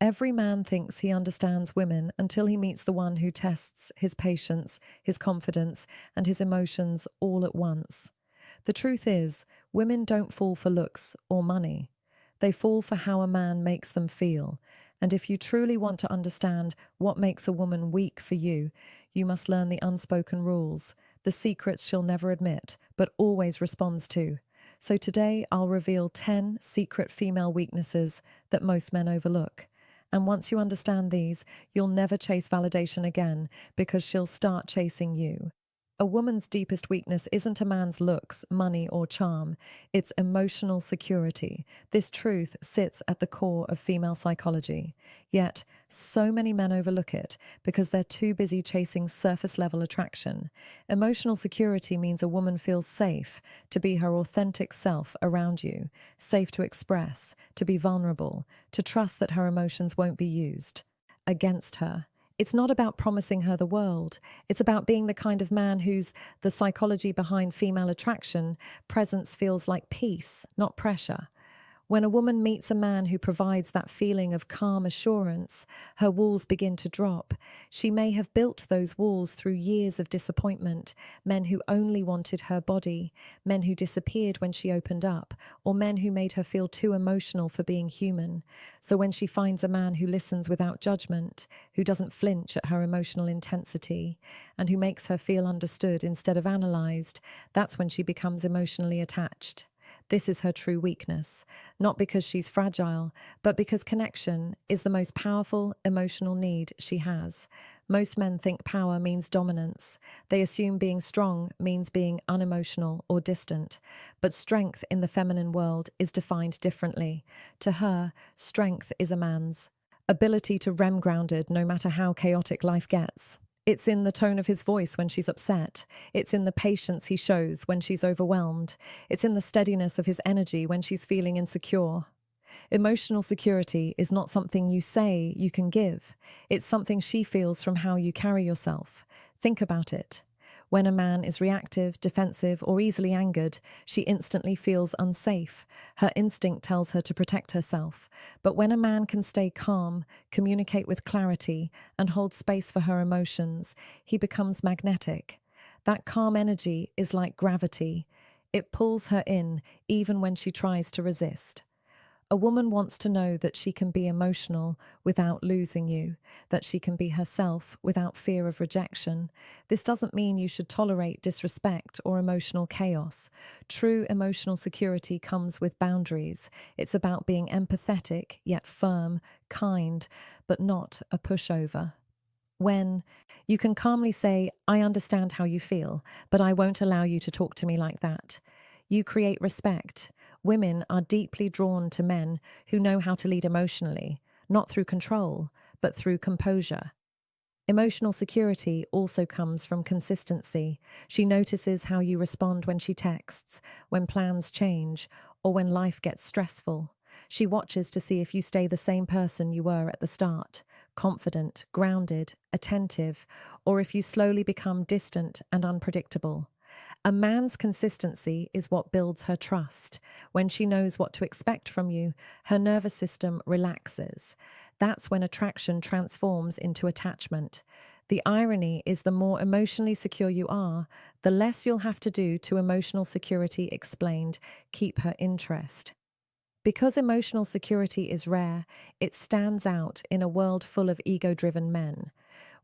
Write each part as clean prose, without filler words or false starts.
Every man thinks he understands women until he meets the one who tests his patience, his confidence, and his emotions all at once. The truth is, women don't fall for looks or money. They fall for how a man makes them feel. And if you truly want to understand what makes a woman weak for you, you must learn the unspoken rules, the secrets she'll never admit, but always responds to. So today I'll reveal 10 secret female weaknesses that most men overlook. And once you understand these, you'll never chase validation again because she'll start chasing you. A woman's deepest weakness isn't a man's looks, money, or charm. It's emotional security. This truth sits at the core of female psychology. Yet, so many men overlook it because they're too busy chasing surface-level attraction. Emotional security means a woman feels safe to be her authentic self around you, safe to express, to be vulnerable, to trust that her emotions won't be used against her. It's not about promising her the world. It's about being the kind of man whose the psychology behind female attraction presence feels like peace, not pressure. When a woman meets a man who provides that feeling of calm assurance, her walls begin to drop. She may have built those walls through years of disappointment, men who only wanted her body, men who disappeared when she opened up, or men who made her feel too emotional for being human. So when she finds a man who listens without judgment, who doesn't flinch at her emotional intensity, and who makes her feel understood instead of analyzed, that's when she becomes emotionally attached. This is her true weakness, not because she's fragile, but because connection is the most powerful emotional need she has. Most men think power means dominance. They assume being strong means being unemotional or distant. But strength in the feminine world is defined differently. To her, strength is a man's ability to rem grounded no matter how chaotic life gets. It's in the tone of his voice when she's upset. It's in the patience he shows when she's overwhelmed. It's in the steadiness of his energy when she's feeling insecure. Emotional security is not something you say you can give. It's something she feels from how you carry yourself. Think about it. When a man is reactive, defensive, or easily angered, she instantly feels unsafe. Her instinct tells her to protect herself. But when a man can stay calm, communicate with clarity, and hold space for her emotions, he becomes magnetic. That calm energy is like gravity. It pulls her in, even when she tries to resist. A woman wants to know that she can be emotional without losing you, that she can be herself without fear of rejection. This doesn't mean you should tolerate disrespect or emotional chaos. True emotional security comes with boundaries. It's about being empathetic, yet firm, kind, but not a pushover. When you can calmly say, "I understand how you feel, but I won't allow you to talk to me like that." You create respect. Women are deeply drawn to men who know how to lead emotionally, not through control, but through composure. Emotional security also comes from consistency. She notices how you respond when she texts, when plans change, or when life gets stressful. She watches to see if you stay the same person you were at the start, confident, grounded, attentive, or if you slowly become distant and unpredictable. A man's consistency is what builds her trust. When she knows what to expect from you, her nervous system relaxes. That's when attraction transforms into attachment. The irony is the more emotionally secure you are, the less you'll have to do to emotional security explained, keep her interest. Because emotional security is rare, it stands out in a world full of ego-driven men.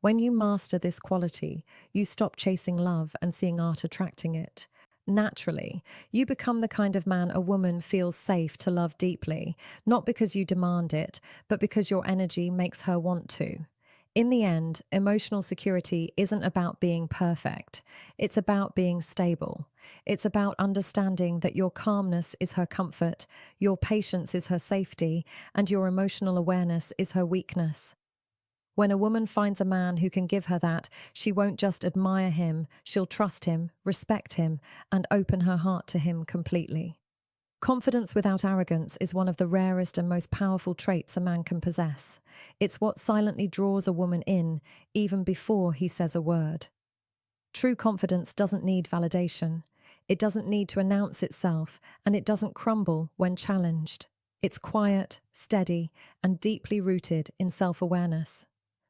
When you master this quality, you stop chasing love and seeing art attracting it. Naturally, you become the kind of man a woman feels safe to love deeply, not because you demand it, but because your energy makes her want to. In the end, emotional security isn't about being perfect. It's about being stable. It's about understanding that your calmness is her comfort, your patience is her safety, and your emotional awareness is her weakness. When a woman finds a man who can give her that, she won't just admire him, she'll trust him, respect him, and open her heart to him completely. Confidence without arrogance is one of the rarest and most powerful traits a man can possess. It's what silently draws a woman in, even before he says a word. True confidence doesn't need validation. It doesn't need to announce itself, and it doesn't crumble when challenged. It's quiet, steady, and deeply rooted in self-awareness.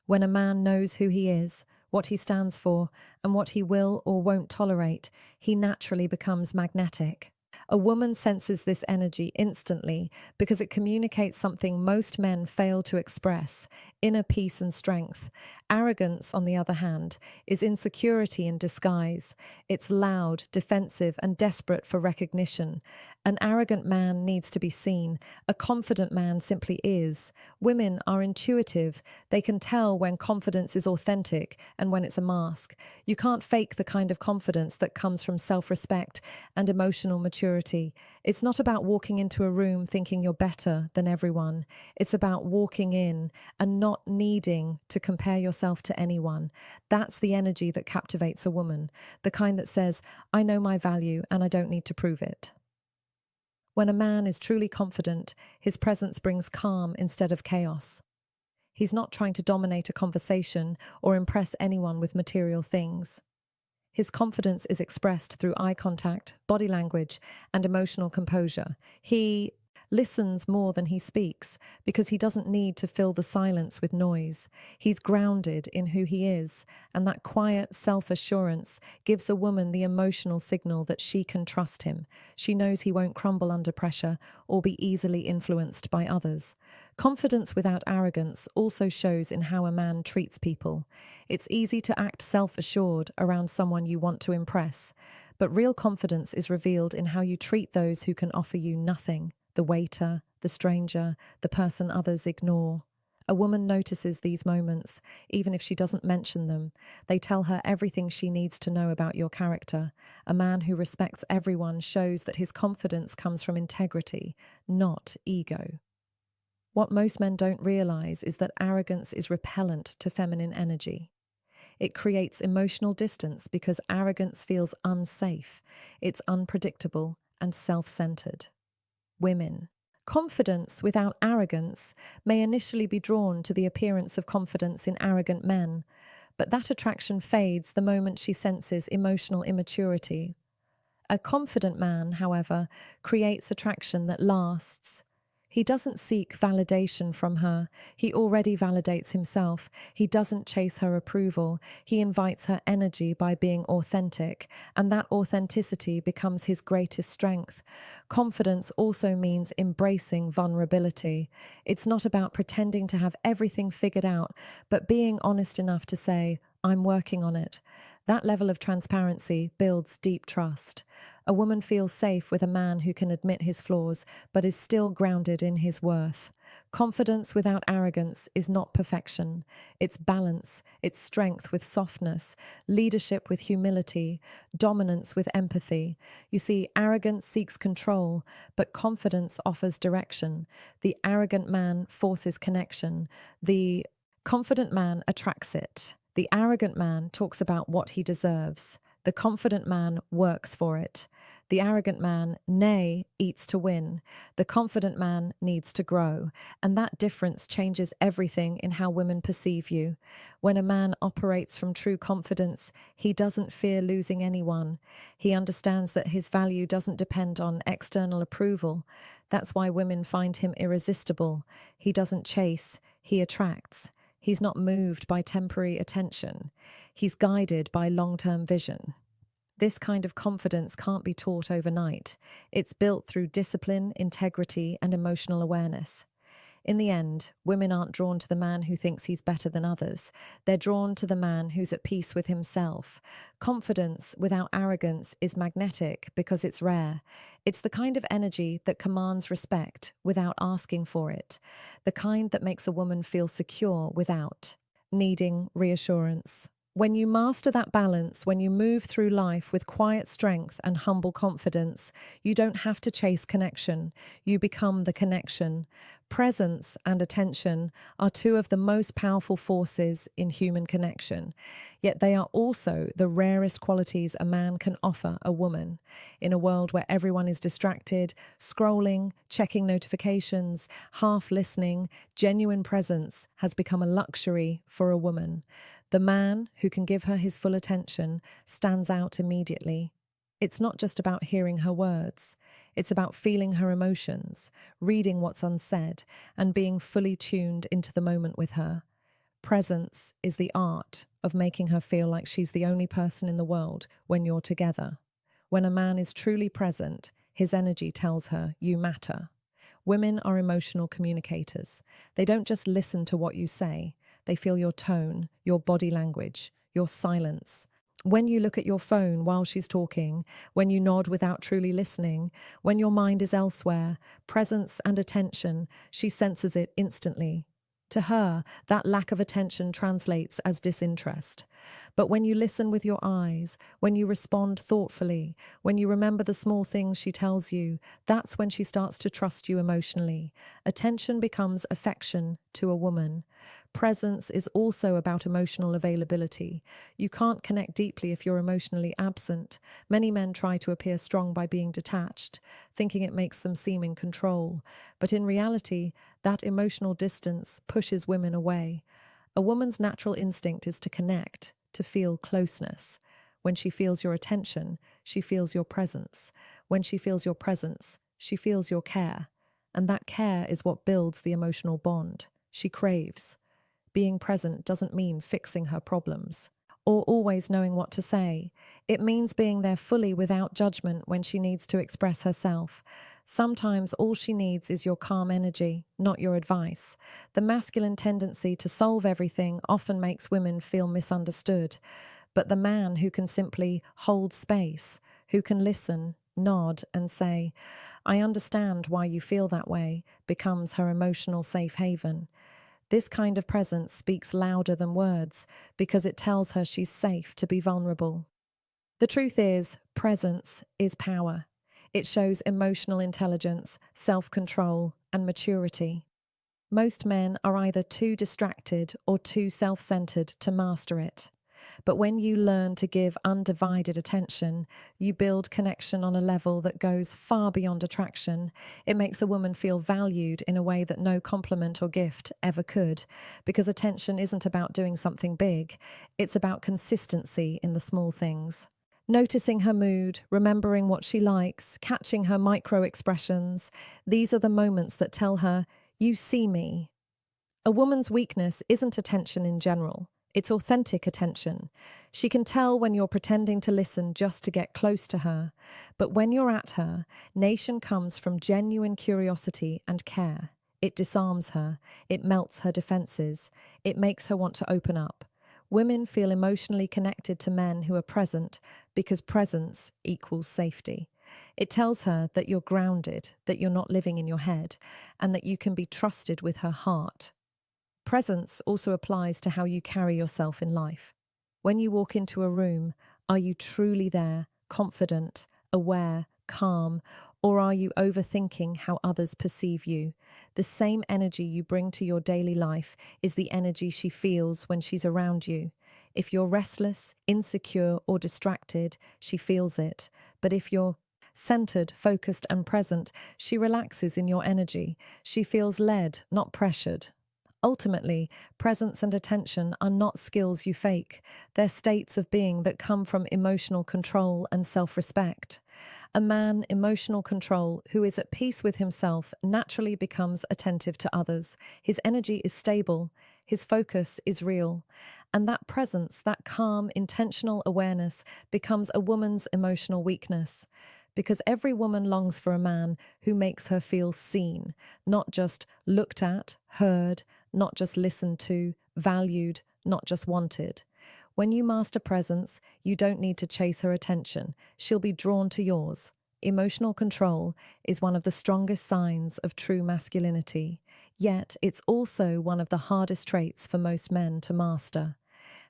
When a man knows who he is, what he stands for, and what he will or won't tolerate, he naturally becomes magnetic. A woman senses this energy instantly because it communicates something most men fail to express: inner peace and strength. Arrogance, on the other hand, is insecurity in disguise. It's loud, defensive, and desperate for recognition. An arrogant man needs to be seen. A confident man simply is. Women are intuitive. They can tell when confidence is authentic and when it's a mask. You can't fake the kind of confidence that comes from self-respect and emotional maturity. It's not about walking into a room thinking you're better than everyone. It's about walking in and not needing to compare yourself to anyone. That's the energy that captivates a woman, the kind that says, I know my value and I don't need to prove it. When a man is truly confident, his presence brings calm instead of chaos. He's not trying to dominate a conversation or impress anyone with material things. His confidence is expressed through eye contact, body language, and emotional composure. He listens more than he speaks because he doesn't need to fill the silence with noise. He's grounded in who he is, and that quiet self-assurance gives a woman the emotional signal that she can trust him. She knows he won't crumble under pressure or be easily influenced by others. Confidence without arrogance also shows in how a man treats people. It's easy to act self-assured around someone you want to impress, but real confidence is revealed in how you treat those who can offer you nothing: the waiter, the stranger, the person others ignore. A woman notices these moments, even if she doesn't mention them. They tell her everything she needs to know about your character. A man who respects everyone shows that his confidence comes from integrity, not ego. What most men don't realize is that arrogance is repellent to feminine energy. It creates emotional distance because arrogance feels unsafe. It's unpredictable and self-centered. Women. Confidence without arrogance may initially be drawn to the appearance of confidence in arrogant men, but that attraction fades the moment she senses emotional immaturity. A confident man, however, creates attraction that lasts. He doesn't seek validation from her. He already validates himself. He doesn't chase her approval. He invites her energy by being authentic, and that authenticity becomes his greatest strength. Confidence also means embracing vulnerability. It's not about pretending to have everything figured out, but being honest enough to say, I'm working on it. That level of transparency builds deep trust. A woman feels safe with a man who can admit his flaws, but is still grounded in his worth. Confidence without arrogance is not perfection. It's balance, it's strength with softness, leadership with humility, dominance with empathy. You see, arrogance seeks control, but confidence offers direction. The arrogant man forces connection. The confident man attracts it. The arrogant man talks about what he deserves. The confident man works for it. The arrogant man, nay, eats to win. The confident man needs to grow. And that difference changes everything in how women perceive you. When a man operates from true confidence, he doesn't fear losing anyone. He understands that his value doesn't depend on external approval. That's why women find him irresistible. He doesn't chase, he attracts. He's not moved by temporary attention. He's guided by long-term vision. This kind of confidence can't be taught overnight. It's built through discipline, integrity, and emotional awareness. In the end, women aren't drawn to the man who thinks he's better than others. They're drawn to the man who's at peace with himself. Confidence without arrogance is magnetic because it's rare. It's the kind of energy that commands respect without asking for it. The kind that makes a woman feel secure without needing reassurance. When you master that balance, when you move through life with quiet strength and humble confidence, you don't have to chase connection. You become the connection. Presence and attention are two of the most powerful forces in human connection, yet they are also the rarest qualities a man can offer a woman. In a world where everyone is distracted, scrolling, checking notifications, half listening, genuine presence has become a luxury for a woman. The man who can give her his full attention stands out immediately. It's not just about hearing her words. It's about feeling her emotions, reading what's unsaid, and being fully tuned into the moment with her. Presence is the art of making her feel like she's the only person in the world when you're together. When a man is truly present, his energy tells her you matter. Women are emotional communicators. They don't just listen to what you say, they feel your tone, your body language, your silence. When you look at your phone while she's talking, when you nod without truly listening, when your mind is elsewhere, presence and attention, she senses it instantly. To her, that lack of attention translates as disinterest. But when you listen with your eyes, when you respond thoughtfully, when you remember the small things she tells you, that's when she starts to trust you emotionally. Attention becomes affection to a woman. Presence is also about emotional availability. You can't connect deeply if you're emotionally absent. Many men try to appear strong by being detached, thinking it makes them seem in control. But in reality, that emotional distance pushes women away. A woman's natural instinct is to connect, to feel closeness. When she feels your attention, she feels your presence. When she feels your presence, she feels your care. And that care is what builds the emotional bond she craves. Being present doesn't mean fixing her problems or always knowing what to say. It means being there fully without judgment when she needs to express herself. Sometimes all she needs is your calm energy, not your advice. The masculine tendency to solve everything often makes women feel misunderstood. But the man who can simply hold space, who can listen, nod and say, "I understand why you feel that way," becomes her emotional safe haven. This kind of presence speaks louder than words because it tells her she's safe to be vulnerable. The truth is, presence is power. It shows emotional intelligence, self-control, and maturity. Most men are either too distracted or too self-centered to master it. But when you learn to give undivided attention, you build connection on a level that goes far beyond attraction. It makes a woman feel valued in a way that no compliment or gift ever could, because attention isn't about doing something big, it's about consistency in the small things. Noticing her mood, remembering what she likes, catching her micro expressions, these are the moments that tell her, "You see me." A woman's weakness isn't attention in general. It's authentic attention. She can tell when you're pretending to listen just to get close to her. But when you're at her, nation comes from genuine curiosity and care. It disarms her. It melts her defenses. It makes her want to open up. Women feel emotionally connected to men who are present because presence equals safety. It tells her that you're grounded, that you're not living in your head, and that you can be trusted with her heart. Presence also applies to how you carry yourself in life. When you walk into a room, are you truly there, confident, aware, calm, or are you overthinking how others perceive you? The same energy you bring to your daily life is the energy she feels when she's around you. If you're restless, insecure, or distracted, she feels it. But if you're centered, focused, and present, she relaxes in your energy. She feels led, not pressured. Ultimately, presence and attention are not skills you fake. They're states of being that come from emotional control and self-respect. A man, emotional control, who is at peace with himself naturally becomes attentive to others. His energy is stable. His focus is real. And that presence, that calm, intentional awareness becomes a woman's emotional weakness. Because every woman longs for a man who makes her feel seen, not just looked at, heard, not just listened to, valued, not just wanted. When you master presence, you don't need to chase her attention. She'll be drawn to yours. Emotional control is one of the strongest signs of true masculinity, yet it's also one of the hardest traits for most men to master.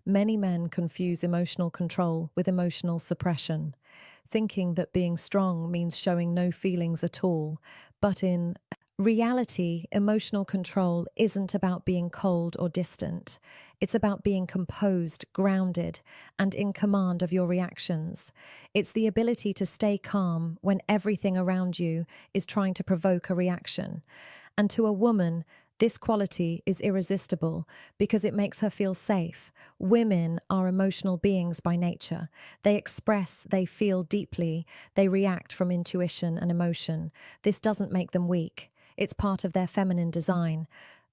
Many men confuse emotional control with emotional suppression, thinking that being strong means showing no feelings at all. But in reality, emotional control isn't about being cold or distant. It's about being composed, grounded, and in command of your reactions. It's the ability to stay calm when everything around you is trying to provoke a reaction. And to a woman, This quality is irresistible because it makes her feel safe. Women are emotional beings by nature. They express, they feel deeply, they react from intuition and emotion. This doesn't make them weak. It's part of their feminine design.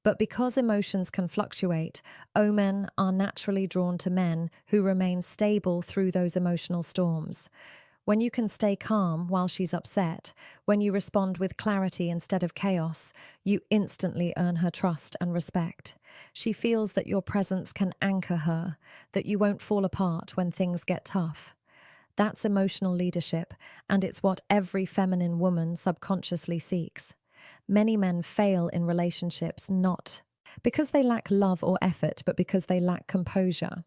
But because emotions can fluctuate, omen are naturally drawn to men who remain stable through those emotional storms. When you can stay calm while she's upset, when you respond with clarity instead of chaos, you instantly earn her trust and respect. She feels that your presence can anchor her, that you won't fall apart when things get tough. That's emotional leadership, and it's what every feminine woman subconsciously seeks. Many men fail in relationships not because they lack love or effort, but because they lack composure.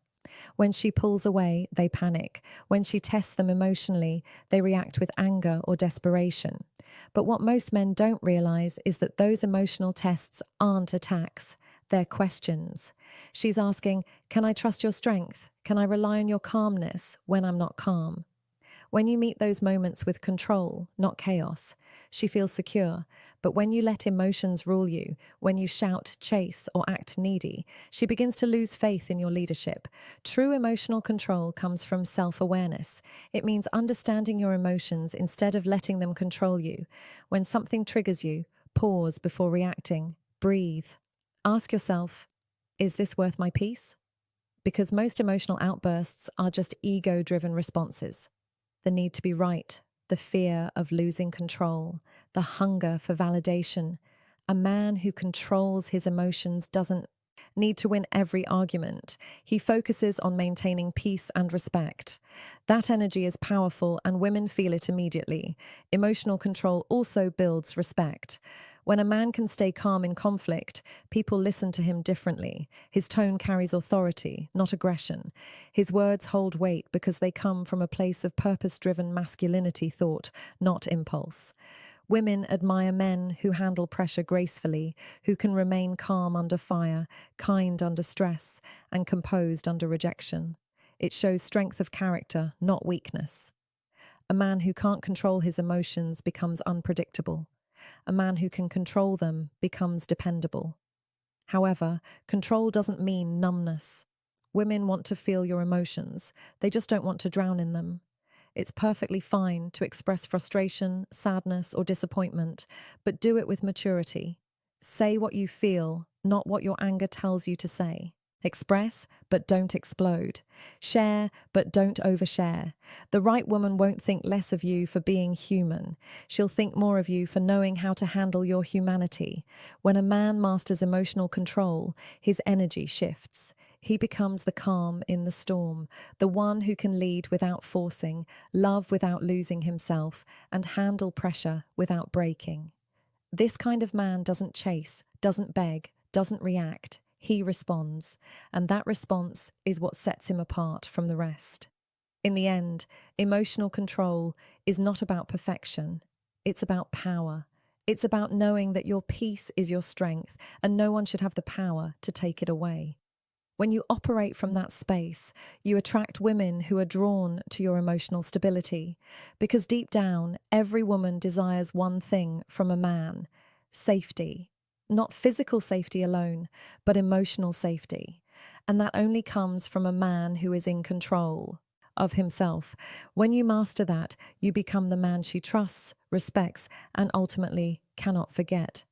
When she pulls away, they panic. When she tests them emotionally, they react with anger or desperation. But what most men don't realize is that those emotional tests aren't attacks, they're questions. She's asking, can I trust your strength? Can I rely on your calmness when I'm not calm? When you meet those moments with control, not chaos, she feels secure. But when you let emotions rule you, when you shout, chase, or act needy, she begins to lose faith in your leadership. True emotional control comes from self-awareness. It means understanding your emotions instead of letting them control you. When something triggers you, pause before reacting. Breathe. Ask yourself, is this worth my peace? Because most emotional outbursts are just ego-driven responses. The need to be right, the fear of losing control, the hunger for validation. A man who controls his emotions doesn't need to win every argument. He focuses on maintaining peace and respect. That energy is powerful, and women feel it immediately. Emotional control also builds respect. When a man can stay calm in conflict, people listen to him differently. His tone carries authority, not aggression. His words hold weight because they come from a place of purpose-driven masculinity thought, not impulse. Women admire men who handle pressure gracefully, who can remain calm under fire, kind under stress, and composed under rejection. It shows strength of character, not weakness. A man who can't control his emotions becomes unpredictable. A man who can control them becomes dependable. However, control doesn't mean numbness. Women want to feel your emotions. They just don't want to drown in them. It's perfectly fine to express frustration, sadness, or disappointment, but do it with maturity. Say what you feel, not what your anger tells you to say. Express, but don't explode. Share, but don't overshare. The right woman won't think less of you for being human. She'll think more of you for knowing how to handle your humanity. When a man masters emotional control, his energy shifts. He becomes the calm in the storm, the one who can lead without forcing, love without losing himself, and handle pressure without breaking. This kind of man doesn't chase, doesn't beg, doesn't react. He responds, and that response is what sets him apart from the rest. In the end, emotional control is not about perfection. It's about power. It's about knowing that your peace is your strength, and no one should have the power to take it away. When you operate from that space, you attract women who are drawn to your emotional stability, because deep down, every woman desires one thing from a man: safety. Not physical safety alone, but emotional safety. And that only comes from a man who is in control of himself. When you master that, you become the man she trusts, respects, and ultimately cannot forget.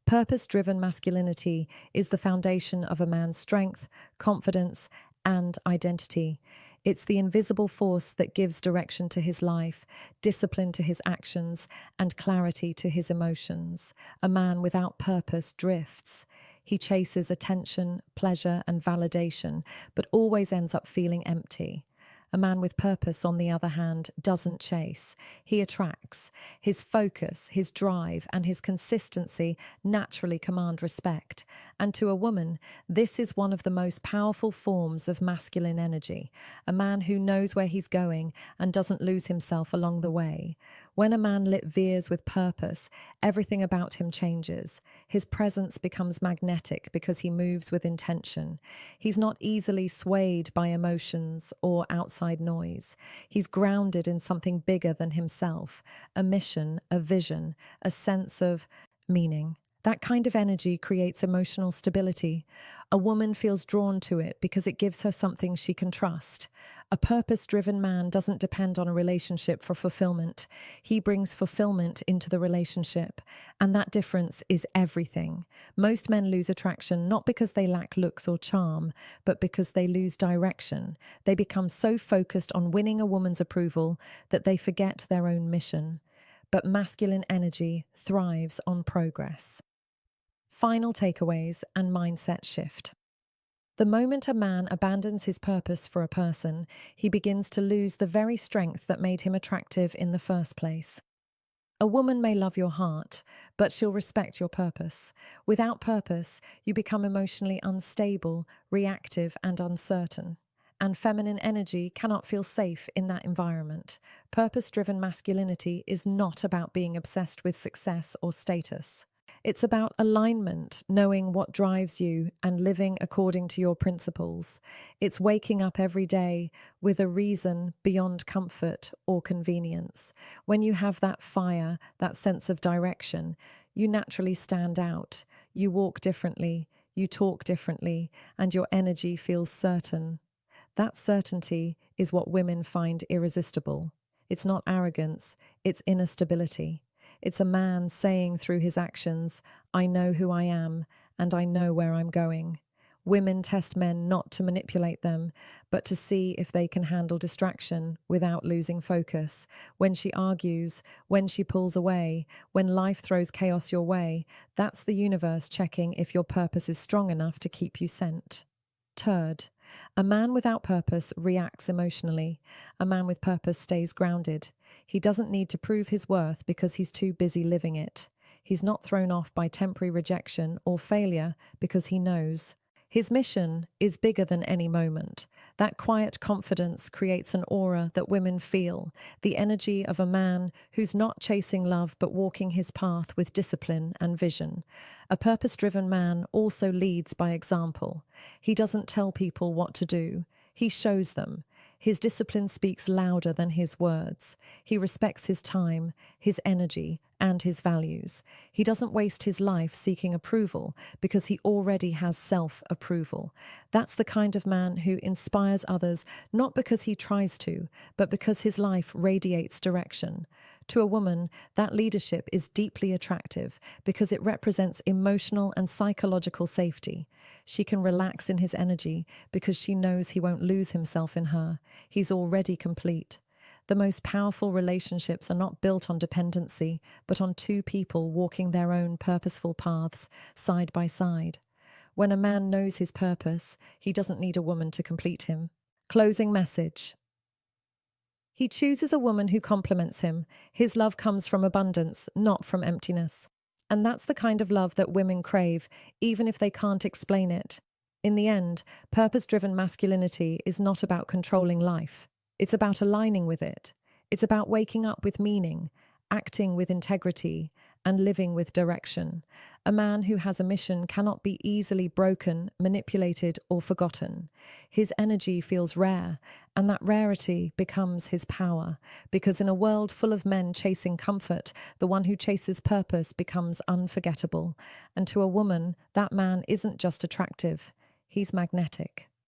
Purpose-driven masculinity is the foundation of a man's strength, confidence, and identity. It's the invisible force that gives direction to his life, discipline to his actions, and clarity to his emotions. A man without purpose drifts. He chases attention, pleasure, and validation, but always ends up feeling empty. A man with purpose, on the other hand, doesn't chase. He attracts. His focus, his drive, and his consistency naturally command respect. And to a woman, this is one of the most powerful forms of masculine energy. A man who knows where he's going and doesn't lose himself along the way. When a man veers with purpose, everything about him changes. His presence becomes magnetic because he moves with intention. He's not easily swayed by emotions or outside noise. He's grounded in something bigger than himself, a mission, a vision, a sense of meaning. That kind of energy creates emotional stability. A woman feels drawn to it because it gives her something she can trust. A purpose-driven man doesn't depend on a relationship for fulfillment. He brings fulfillment into the relationship, and that difference is everything. Most men lose attraction not because they lack looks or charm, but because they lose direction. They become so focused on winning a woman's approval that they forget their own mission. But masculine energy thrives on progress. Final takeaways and mindset shift. The moment a man abandons his purpose for a person, he begins to lose the very strength that made him attractive in the first place. A woman may love your heart, but she'll respect your purpose. Without purpose, you become emotionally unstable, reactive, and uncertain. And feminine energy cannot feel safe in that environment. Purpose-driven masculinity is not about being obsessed with success or status. It's about alignment, knowing what drives you and living according to your principles. It's waking up every day with a reason beyond comfort or convenience. When you have that fire, that sense of direction, you naturally stand out. You walk differently, you talk differently, and your energy feels certain. That certainty is what women find irresistible. It's not arrogance, it's inner stability. It's a man saying through his actions, I know who I am and I know where I'm going. Women test men not to manipulate them, but to see if they can handle distraction without losing focus. When she argues, when she pulls away, when life throws chaos your way, that's the universe checking if your purpose is strong enough to keep you sent. Third, a man without purpose reacts emotionally. A man with purpose stays grounded. He doesn't need to prove his worth because he's too busy living it. He's not thrown off by temporary rejection or failure because he knows. His mission is bigger than any moment. That quiet confidence creates an aura that women feel, the energy of a man who's not chasing love but walking his path with discipline and vision. A purpose-driven man also leads by example. He doesn't tell people what to do. He shows them. His discipline speaks louder than his words. He respects his time, his energy, and his values. He doesn't waste his life seeking approval because he already has self-approval. That's the kind of man who inspires others not because he tries to, but because his life radiates direction. To a woman, that leadership is deeply attractive because it represents emotional and psychological safety. She can relax in his energy because she knows he won't lose himself in her. He's already complete. The most powerful relationships are not built on dependency, but on two people walking their own purposeful paths side by side. When a man knows his purpose, he doesn't need a woman to complete him. Closing message. He chooses a woman who complements him. His love comes from abundance, not from emptiness. And that's the kind of love that women crave, even if they can't explain it. In the end, purpose-driven masculinity is not about controlling life. It's about aligning with it. It's about waking up with meaning, acting with integrity, and living with direction. A man who has a mission cannot be easily broken, manipulated, or forgotten. His energy feels rare, and that rarity becomes his power, because in a world full of men chasing comfort, the one who chases purpose becomes unforgettable. And to a woman, that man isn't just attractive, he's magnetic.